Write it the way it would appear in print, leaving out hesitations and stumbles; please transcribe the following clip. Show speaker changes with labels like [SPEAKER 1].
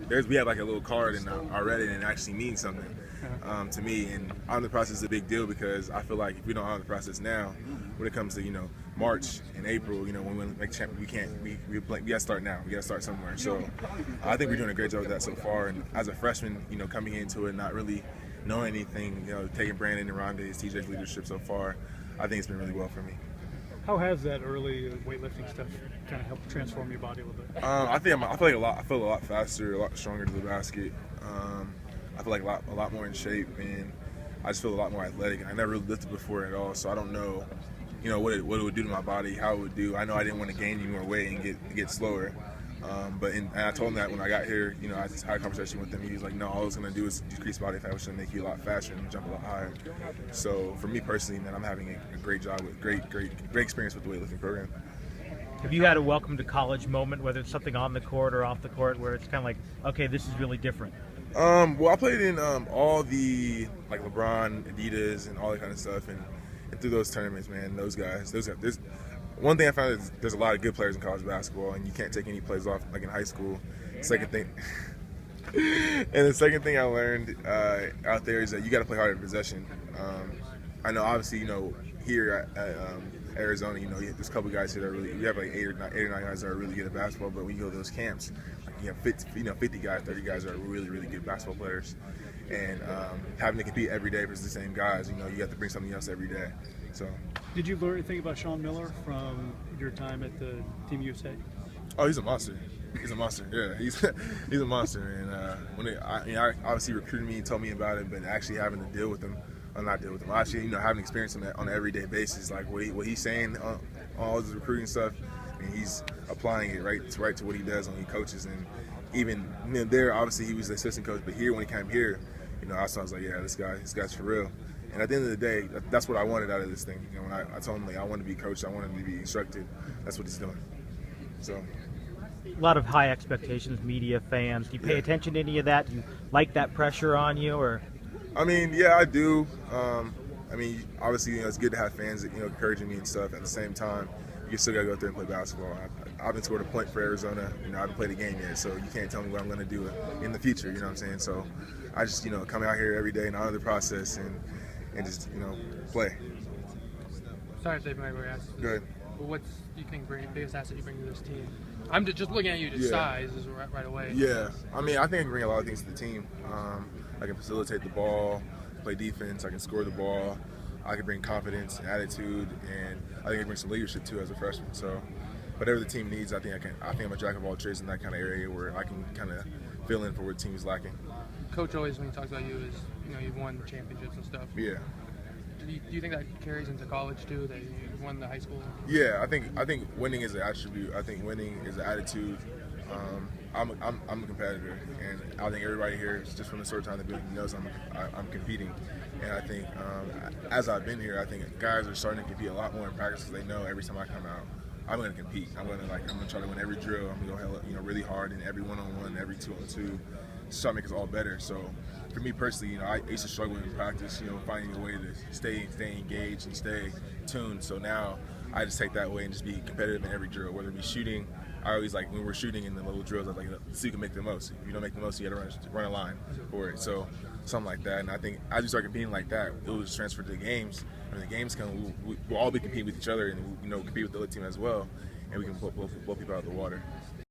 [SPEAKER 1] we have like a little card in our Reddit, and it actually means something to me. And on the process is a big deal because I feel like if we don't honor the process now, when it comes to March and April, when we make champion, we got to start now. We got to start somewhere. So I think we're doing a great job with that so far. And as a freshman, coming into it, not really knowing anything, taking Brandon and Rondé's, TJ's leadership so far, I think it's been really well for me.
[SPEAKER 2] How has that early weightlifting stuff kind of helped transform your body a little bit?
[SPEAKER 1] I feel a lot faster, a lot stronger to the basket. I feel like a lot more in shape, and I just feel a lot more athletic. I never really lifted before at all, so I don't know, what it would do to my body, how it would do. I know I didn't want to gain any more weight and get slower. And I told him that when I got here, I just had a conversation with him. He was like, no, all I was going to do is decrease body fat, which will make you a lot faster and jump a lot higher. So for me personally, man, I'm having a great job with great experience with the weightlifting program.
[SPEAKER 3] Have you had a welcome to college moment, whether it's something on the court or off the court, where it's kind of like, okay, this is really different?
[SPEAKER 1] Well, I played in all the like LeBron, Adidas, and all that kind of stuff, and through those tournaments, man, those guys. One thing I found is there's a lot of good players in college basketball, and you can't take any plays off like in high school. Second thing, and the second thing I learned out there is that you got to play hard at possession. I know, obviously, here at Arizona, there's a couple guys here that really, you have like eight or nine guys that are really good at basketball, but when you go to those camps, like you have 50 guys, 30 guys that are really, really good basketball players, and having to compete every day versus the same guys, you have to bring something else every day. So.
[SPEAKER 2] Did you learn anything about Sean Miller from your time at the Team USA?
[SPEAKER 1] Oh, he's a monster. He's a monster. Yeah, he's a monster. And when I obviously recruited me and told me about it, but actually having to deal with him, or not deal with him, actually having experience on an everyday basis, like what he's saying on all his recruiting stuff, and he's applying it right to what he does when he coaches. And even there, obviously he was the assistant coach, but here when he came here, I was like, yeah, this guy's for real. And at the end of the day, that's what I wanted out of this thing. When I told him I wanted to be coached, I wanted to be instructed. That's what he's doing. So.
[SPEAKER 3] A lot of high expectations, media, fans. Do you pay attention to any of that? Do you like that pressure on you, or?
[SPEAKER 1] I mean, yeah, I do. Obviously, it's good to have fans that encouraging me and stuff. At the same time, you still gotta go out there and play basketball. I haven't scored a point for Arizona. I haven't played a game yet, so you can't tell me what I'm gonna do in the future. You know what I'm saying? So I just come out here every day and honor the process and just play.
[SPEAKER 4] Sorry if they've already asked.
[SPEAKER 1] Good.
[SPEAKER 4] But what's you think biggest asset you bring to this team? I'm just looking at you, just size is right away.
[SPEAKER 1] Yeah, I think I can bring a lot of things to the team. I can facilitate the ball, play defense. I can score the ball. I can bring confidence and attitude, and I think I can bring some leadership too as a freshman. So, whatever the team needs, I think I'm a jack of all trades in that kind of area where I can kind of fill in for where the team is lacking.
[SPEAKER 4] Coach always, when he talks about you, is you've won championships and stuff.
[SPEAKER 1] Yeah.
[SPEAKER 4] Do you think that carries into college too? That you won the high school?
[SPEAKER 1] Yeah, I think winning is an attribute. I think winning is an attitude. I'm a competitor, and I think everybody here, just from the short time they've been, knows I'm competing. And I think as I've been here, I think guys are starting to compete a lot more in practice because they know every time I come out, I'm going to compete. I'm going to try to win every drill. I'm going to go really hard in every one-on-one, every two-on-two. Try to make us all better. So for me personally, I used to struggle in practice, finding a way to stay engaged and stay tuned. So now I just take that away and just be competitive in every drill, whether it be shooting. I always like when we're shooting in the little drills, I like so you can make the most. If you don't make the most, you got to run a line for it. So something like that. And I think as you start competing like that, it will just transfer to the games. When the games come, we'll all be competing with each other and compete with the other team as well, and we can blow people out of the water.